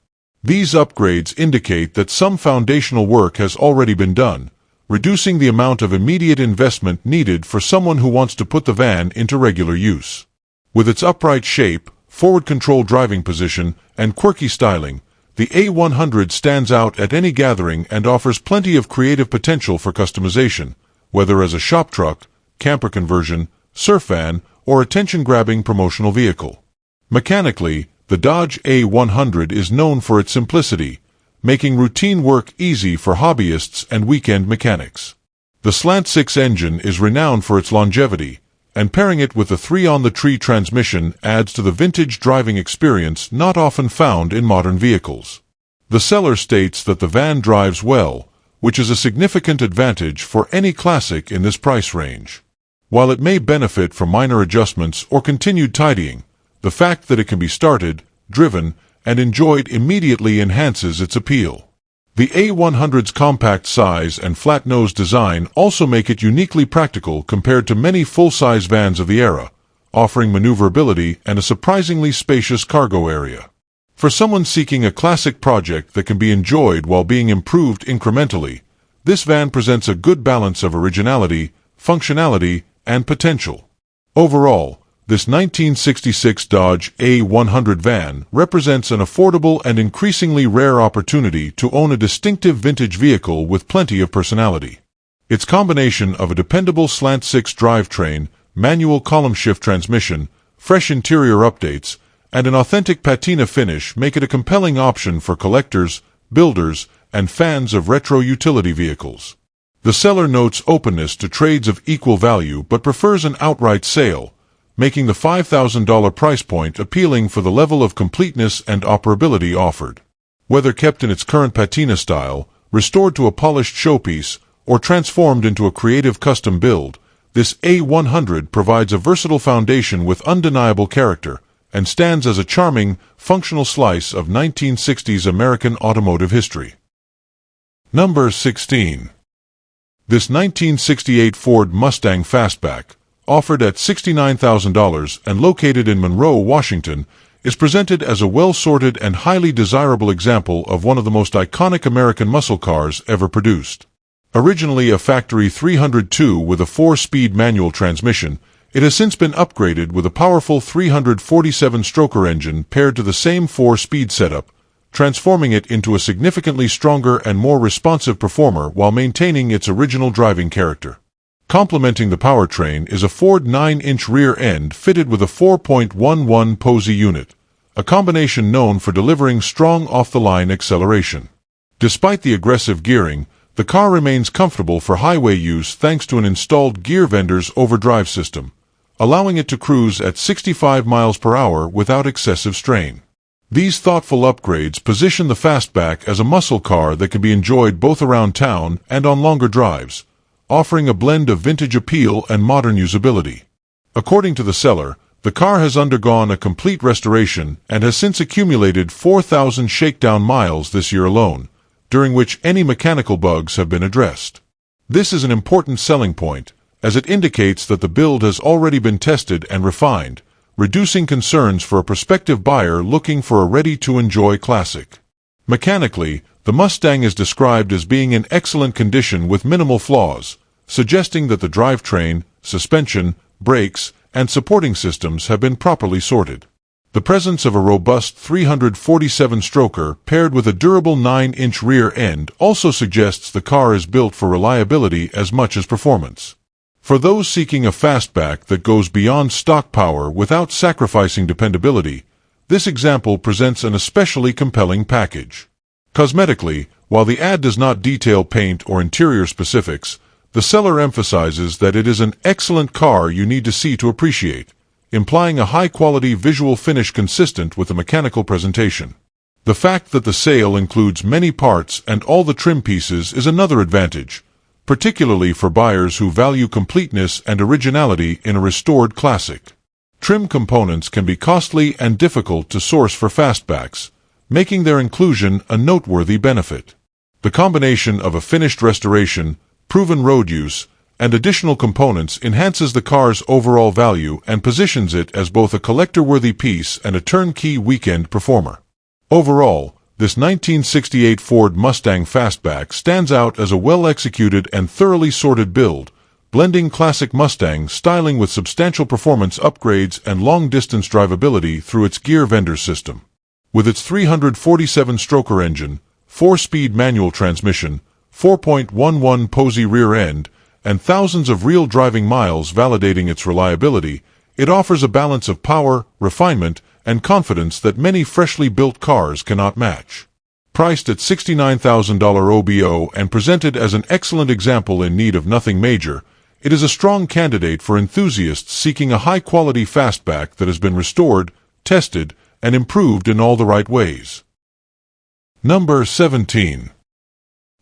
These upgrades indicate that some foundational work has already been done, reducing the amount of immediate investment needed for someone who wants to put the van into regular use. With its upright shape, forward-control driving position, and quirky styling, the A100 stands out at any gathering and offers plenty of creative potential for customization, whether as a shop truck, camper conversion, surf van, or attention-grabbing promotional vehicle. Mechanically, the Dodge A100 is known for its simplicity, making routine work easy for hobbyists and weekend mechanics. The Slant-6 engine is renowned for its longevity, and pairing it with a 3-on-the-tree transmission adds to the vintage driving experience not often found in modern vehicles. The seller states that the van drives well, which is a significant advantage for any classic in this price range. While it may benefit from minor adjustments or continued tidying, the fact that it can be started, driven, and enjoyed immediately enhances its appeal. The A100's compact size and flat-nose design also make it uniquely practical compared to many full-size vans of the era, offering maneuverability and a surprisingly spacious cargo area. For someone seeking a classic project that can be enjoyed while being improved incrementally, this van presents a good balance of originality, functionality, and potential. Overall, this 1966 Dodge A100 van represents an affordable and increasingly rare opportunity to own a distinctive vintage vehicle with plenty of personality. Its combination of a dependable slant-six drivetrain, manual column-shift transmission, fresh interior updates, and an authentic patina finish make it a compelling option for collectors, builders, and fans of retro utility vehicles. The seller notes openness to trades of equal value but prefers an outright sale, making the $5,000 price point appealing for the level of completeness and operability offered. Whether kept in its current patina style, restored to a polished showpiece, or transformed into a creative custom build, this A100 provides a versatile foundation with undeniable character and stands as a charming, functional slice of 1960s American automotive history. Number 16. This 1968 Ford Mustang Fastback, offered at $69,000 and located in Monroe, Washington, is presented as a well-sorted and highly desirable example of one of the most iconic American muscle cars ever produced. Originally a factory 302 with a 4-speed manual transmission, it has since been upgraded with a powerful 347-stroker engine paired to the same 4-speed setup, transforming it into a significantly stronger and more responsive performer while maintaining its original driving character. Complementing the powertrain is a Ford 9-inch rear end fitted with a 4.11 Posey unit, a combination known for delivering strong off-the-line acceleration. Despite the aggressive gearing, the car remains comfortable for highway use thanks to an installed gear vendor's overdrive system, allowing it to cruise at 65 miles per hour without excessive strain. These thoughtful upgrades position the Fastback as a muscle car that can be enjoyed both around town and on longer drives, offering a blend of vintage appeal and modern usability. According to the seller, the car has undergone a complete restoration and has since accumulated 4,000 shakedown miles this year alone, during which any mechanical bugs have been addressed. This is an important selling point, as it indicates that the build has already been tested and refined, reducing concerns for a prospective buyer looking for a ready-to-enjoy classic. Mechanically, the Mustang is described as being in excellent condition with minimal flaws, suggesting that the drivetrain, suspension, brakes, and supporting systems have been properly sorted. The presence of a robust 347-stroker paired with a durable 9-inch rear end also suggests the car is built for reliability as much as performance. For those seeking a fastback that goes beyond stock power without sacrificing dependability, this example presents an especially compelling package. Cosmetically, while the ad does not detail paint or interior specifics, the seller emphasizes that it is an excellent car you need to see to appreciate, implying a high-quality visual finish consistent with the mechanical presentation. The fact that the sale includes many parts and all the trim pieces is another advantage, particularly for buyers who value completeness and originality in a restored classic. Trim components can be costly and difficult to source for fastbacks, making their inclusion a noteworthy benefit. The combination of a finished restoration, proven road use, and additional components enhances the car's overall value and positions it as both a collector-worthy piece and a turnkey weekend performer. Overall, this 1968 Ford Mustang Fastback stands out as a well-executed and thoroughly sorted build, blending classic Mustang styling with substantial performance upgrades and long-distance drivability through its gear vendor system. With its 347-stroker engine, 4-speed manual transmission, 4.11 Posey rear end, and thousands of real driving miles validating its reliability, it offers a balance of power, refinement, and confidence that many freshly built cars cannot match. Priced at $69,000 OBO and presented as an excellent example in need of nothing major, it is a strong candidate for enthusiasts seeking a high-quality fastback that has been restored, tested, and improved in all the right ways. Number 17.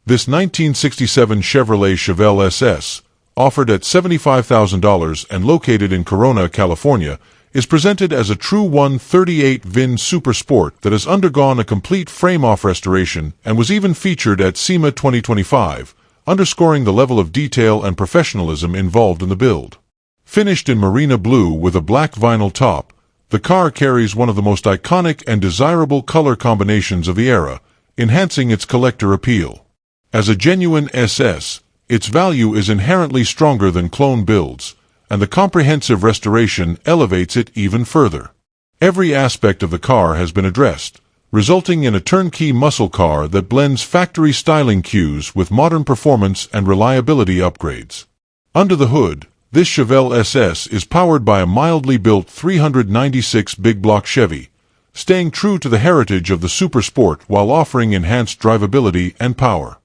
This 1967 Chevrolet Chevelle SS, offered at $75,000 and located in Corona, California, is presented as a true 138 VIN Super Sport that has undergone a complete frame-off restoration and was even featured at SEMA 2025, underscoring the level of detail and professionalism involved in the build. Finished in marina blue with a black vinyl top, the car carries one of the most iconic and desirable color combinations of the era, enhancing its collector appeal. As a genuine SS, its value is inherently stronger than clone builds, and the comprehensive restoration elevates it even further. Every aspect of the car has been addressed, resulting in a turnkey muscle car that blends factory styling cues with modern performance and reliability upgrades. Under the hood, this Chevelle SS is powered by a mildly built 396 big block Chevy, staying true to the heritage of the Super Sport while offering enhanced drivability and power.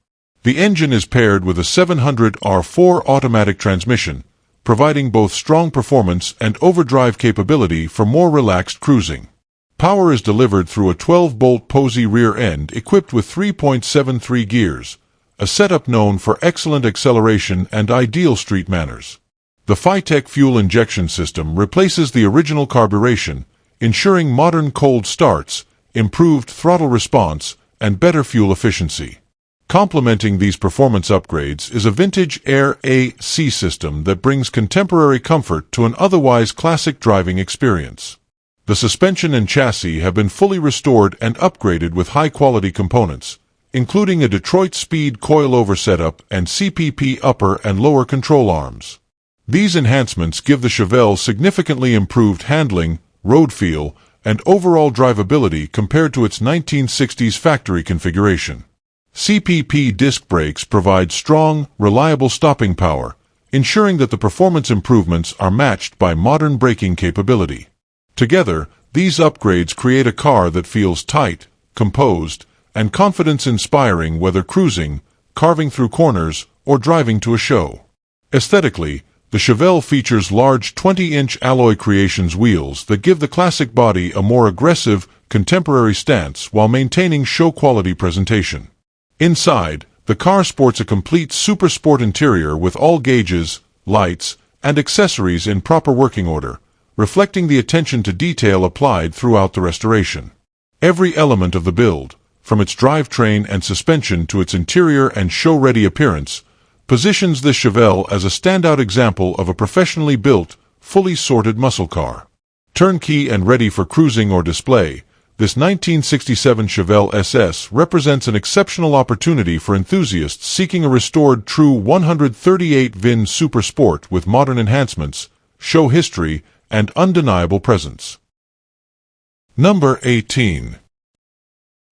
The engine is paired with a 700 R4 automatic transmission, providing both strong performance and overdrive capability for more relaxed cruising. Power is delivered through a 12-bolt Posey rear end equipped with 3.73 gears, a setup known for excellent acceleration and ideal street manners. The Phytech fuel injection system replaces the original carburation, ensuring modern cold starts, improved throttle response, and better fuel efficiency. Complementing these performance upgrades is a vintage Air AC system that brings contemporary comfort to an otherwise classic driving experience. The suspension and chassis have been fully restored and upgraded with high-quality components, including a Detroit Speed coilover setup and CPP upper and lower control arms. These enhancements give the Chevelle significantly improved handling, road feel, and overall drivability compared to its 1960s factory configuration. CPP disc brakes provide strong, reliable stopping power, ensuring that the performance improvements are matched by modern braking capability. Together, these upgrades create a car that feels tight, composed, and confidence-inspiring whether cruising, carving through corners, or driving to a show. Aesthetically, the Chevelle features large 20-inch alloy creations wheels that give the classic body a more aggressive, contemporary stance while maintaining show-quality presentation. Inside, the car sports a complete Super Sport interior with all gauges, lights, and accessories in proper working order, reflecting the attention to detail applied throughout the restoration. Every element of the build, from its drivetrain and suspension to its interior and show-ready appearance, positions this Chevelle as a standout example of a professionally built, fully sorted muscle car. Turnkey and ready for cruising or display, this 1967 Chevelle SS represents an exceptional opportunity for enthusiasts seeking a restored true 138 VIN Super Sport with modern enhancements, show history, and undeniable presence. Number 18.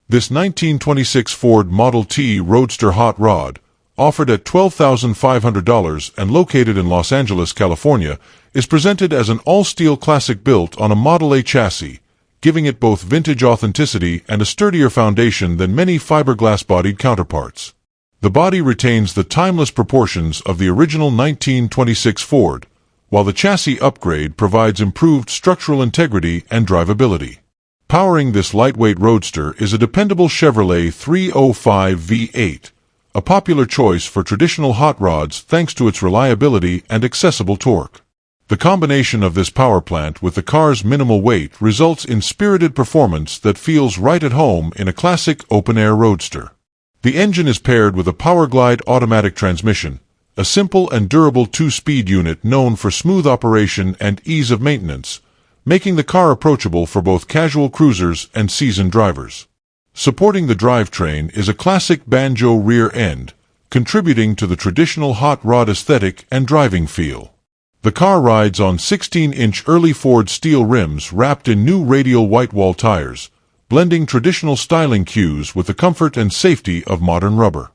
This 1926 Ford Model T Roadster Hot Rod, offered at $12,500 and located in Los Angeles, California, is presented as an all-steel classic built on a Model A chassis, giving it both vintage authenticity and a sturdier foundation than many fiberglass-bodied counterparts. The body retains the timeless proportions of the original 1926 Ford, while the chassis upgrade provides improved structural integrity and drivability. Powering this lightweight roadster is a dependable Chevrolet 305 V8, a popular choice for traditional hot rods thanks to its reliability and accessible torque. The combination of this power plant with the car's minimal weight results in spirited performance that feels right at home in a classic open-air roadster. The engine is paired with a Powerglide automatic transmission, a simple and durable two-speed unit known for smooth operation and ease of maintenance, making the car approachable for both casual cruisers and seasoned drivers. Supporting the drivetrain is a classic banjo rear end, contributing to the traditional hot rod aesthetic and driving feel. The car rides on 16-inch early Ford steel rims wrapped in new radial white wall tires, blending traditional styling cues with the comfort and safety of modern rubber.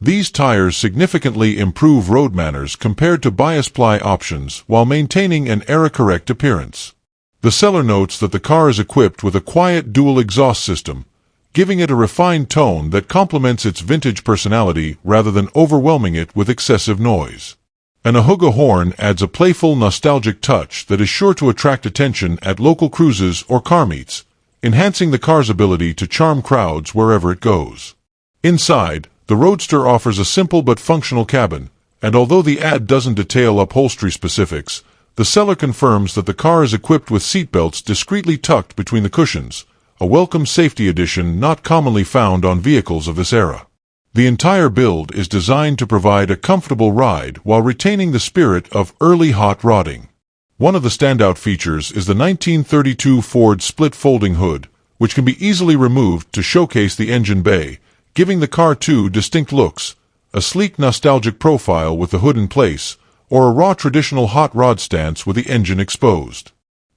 These tires significantly improve road manners compared to bias-ply options while maintaining an era-correct appearance. The seller notes that the car is equipped with a quiet dual exhaust system, giving it a refined tone that complements its vintage personality rather than overwhelming it with excessive noise. An Ahuga horn adds a playful, nostalgic touch that is sure to attract attention at local cruises or car meets, enhancing the car's ability to charm crowds wherever it goes. Inside, the Roadster offers a simple but functional cabin, And although the ad doesn't detail upholstery specifics, the seller confirms that the car is equipped with seatbelts discreetly tucked between the cushions, a welcome safety addition not commonly found on vehicles of this era. The entire build is designed to provide a comfortable ride while retaining the spirit of early hot rodding. One of the standout features is the 1932 Ford split folding hood, which can be easily removed to showcase the engine bay, giving the car two distinct looks: a sleek nostalgic profile with the hood in place, or a raw traditional hot rod stance with the engine exposed.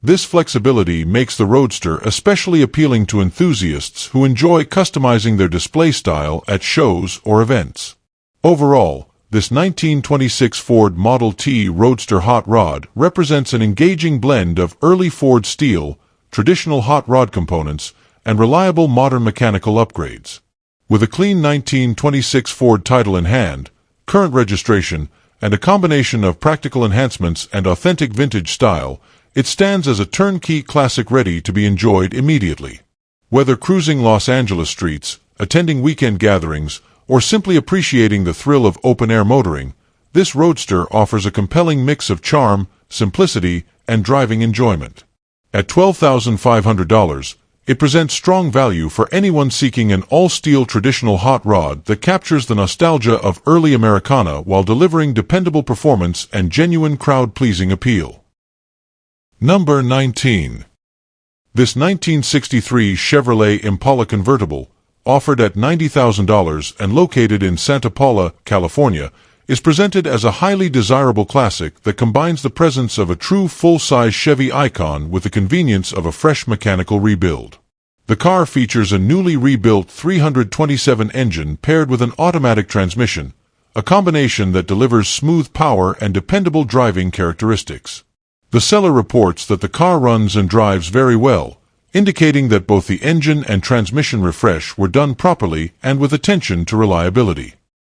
This flexibility makes the Roadster especially appealing to enthusiasts who enjoy customizing their display style at shows or events. Overall, this 1926 Ford Model T Roadster hot rod represents an engaging blend of early Ford steel, traditional hot rod components, and reliable modern mechanical upgrades. With a clean 1926 Ford title in hand, current registration, and a combination of practical enhancements and authentic vintage style, it stands as a turnkey classic ready to be enjoyed immediately. Whether cruising Los Angeles streets, attending weekend gatherings, or simply appreciating the thrill of open-air motoring, this Roadster offers a compelling mix of charm, simplicity, and driving enjoyment. At $12,500, it presents strong value for anyone seeking an all-steel traditional hot rod that captures the nostalgia of early Americana while delivering dependable performance and genuine crowd-pleasing appeal. Number 19. This 1963 Chevrolet Impala convertible, offered at $90,000 and located in Santa Paula, California, is presented as a highly desirable classic that combines the presence of a true full-size Chevy icon with the convenience of a fresh mechanical rebuild. The car features a newly rebuilt 327 engine paired with an automatic transmission, a combination that delivers smooth power and dependable driving characteristics. The seller reports that the car runs and drives very well, indicating that both the engine and transmission refresh were done properly and with attention to reliability.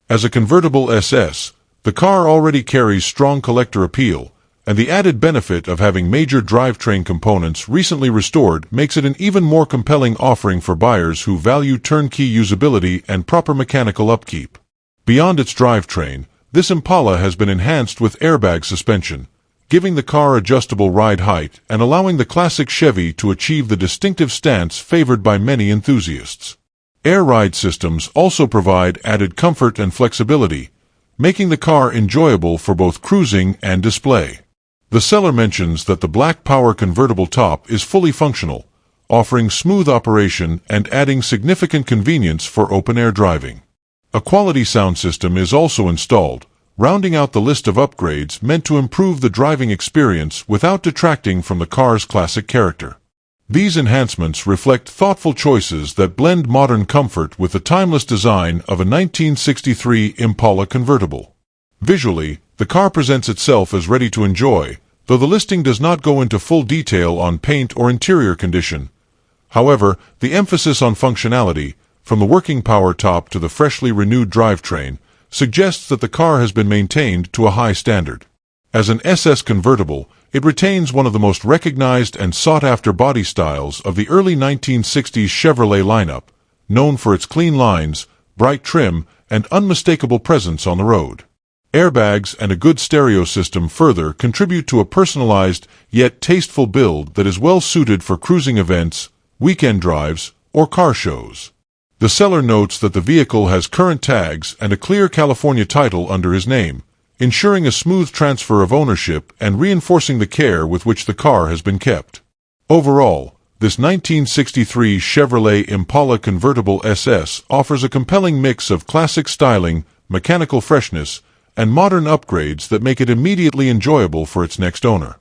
As a convertible SS, the car already carries strong collector appeal, and the added benefit of having major drivetrain components recently restored makes it an even more compelling offering for buyers who value turnkey usability and proper mechanical upkeep. Beyond its drivetrain, this Impala has been enhanced with airbag suspension, giving the car adjustable ride height and allowing the classic Chevy to achieve the distinctive stance favored by many enthusiasts. Air ride systems also provide added comfort and flexibility, making the car enjoyable for both cruising and display. The seller mentions that the black power convertible top is fully functional, offering smooth operation and adding significant convenience for open-air driving. A quality sound system is also installed, rounding out the list of upgrades meant to improve the driving experience without detracting from the car's classic character. These enhancements reflect thoughtful choices that blend modern comfort with the timeless design of a 1963 Impala convertible. Visually, the car presents itself as ready to enjoy, though the listing does not go into full detail on paint or interior condition. However, the emphasis on functionality, from the working power top to the freshly renewed drivetrain, suggests that the car has been maintained to a high standard. As an SS convertible, it retains one of the most recognized and sought-after body styles of the early 1960s Chevrolet lineup, known for its clean lines, bright trim, and unmistakable presence on the road. Airbags and a good stereo system further contribute to a personalized yet tasteful build that is well suited for cruising events, weekend drives, or car shows. The seller notes that the vehicle has current tags and a clear California title under his name, ensuring a smooth transfer of ownership and reinforcing the care with which the car has been kept. Overall, this 1963 Chevrolet Impala convertible SS offers a compelling mix of classic styling, mechanical freshness, and modern upgrades that make it immediately enjoyable for its next owner.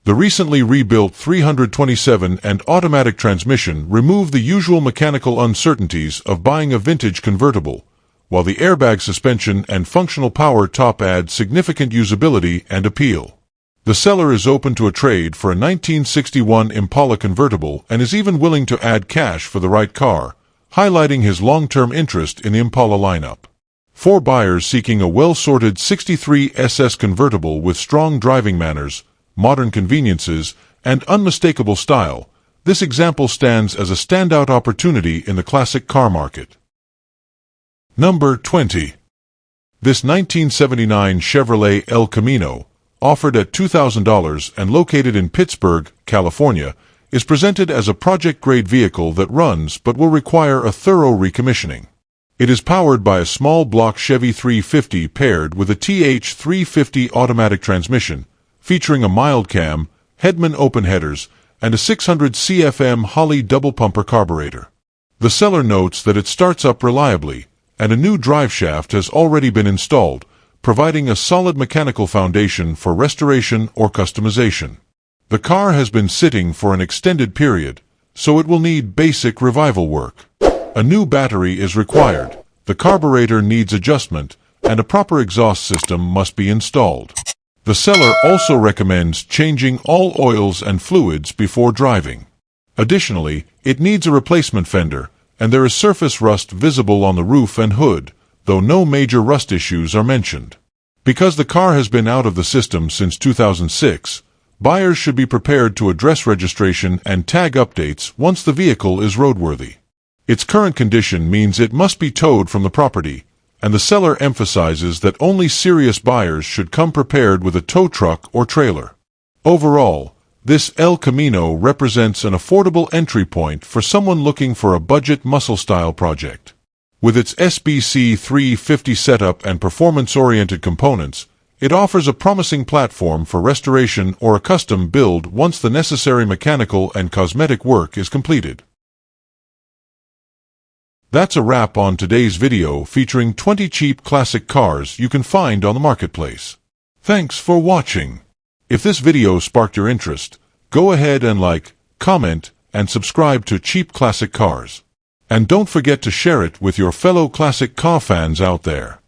The recently rebuilt 327 and automatic transmission remove the usual mechanical uncertainties of buying a vintage convertible, while the airbag suspension and functional power top add significant usability and appeal. The seller is open to a trade for a 1961 Impala convertible and is even willing to add cash for the right car, highlighting his long-term interest in the Impala lineup. For buyers seeking a well-sorted 63 SS convertible with strong driving manners, modern conveniences, and unmistakable style, this example stands as a standout opportunity in the classic car market. Number 20. This 1979 Chevrolet El Camino, offered at $2,000 and located in Pittsburgh, California, is presented as a project-grade vehicle that runs but will require a thorough recommissioning. It is powered by a small block Chevy 350 paired with a TH350 automatic transmission, featuring a mild cam, Hedman open headers, and a 600 CFM Holley double-pumper carburetor. The seller notes that it starts up reliably, and a new driveshaft has already been installed, providing a solid mechanical foundation for restoration or customization. The car has been sitting for an extended period, so it will need basic revival work. A new battery is required, the carburetor needs adjustment, and a proper exhaust system must be installed. The seller also recommends changing all oils and fluids before driving. Additionally, it needs a replacement fender, and there is surface rust visible on the roof and hood, though no major rust issues are mentioned. Because the car has been out of the system since 2006, buyers should be prepared to address registration and tag updates once the vehicle is roadworthy. Its current condition means it must be towed from the property, and the seller emphasizes that only serious buyers should come prepared with a tow truck or trailer. Overall, this El Camino represents an affordable entry point for someone looking for a budget muscle-style project. With its SBC 350 setup and performance-oriented components, it offers a promising platform for restoration or a custom build once the necessary mechanical and cosmetic work is completed. That's a wrap on today's video featuring 20 cheap classic cars you can find on the marketplace. Thanks for watching. If this video sparked your interest, go ahead and like, comment, and subscribe to Cheap Classic Cars. And don't forget to share it with your fellow classic car fans out there.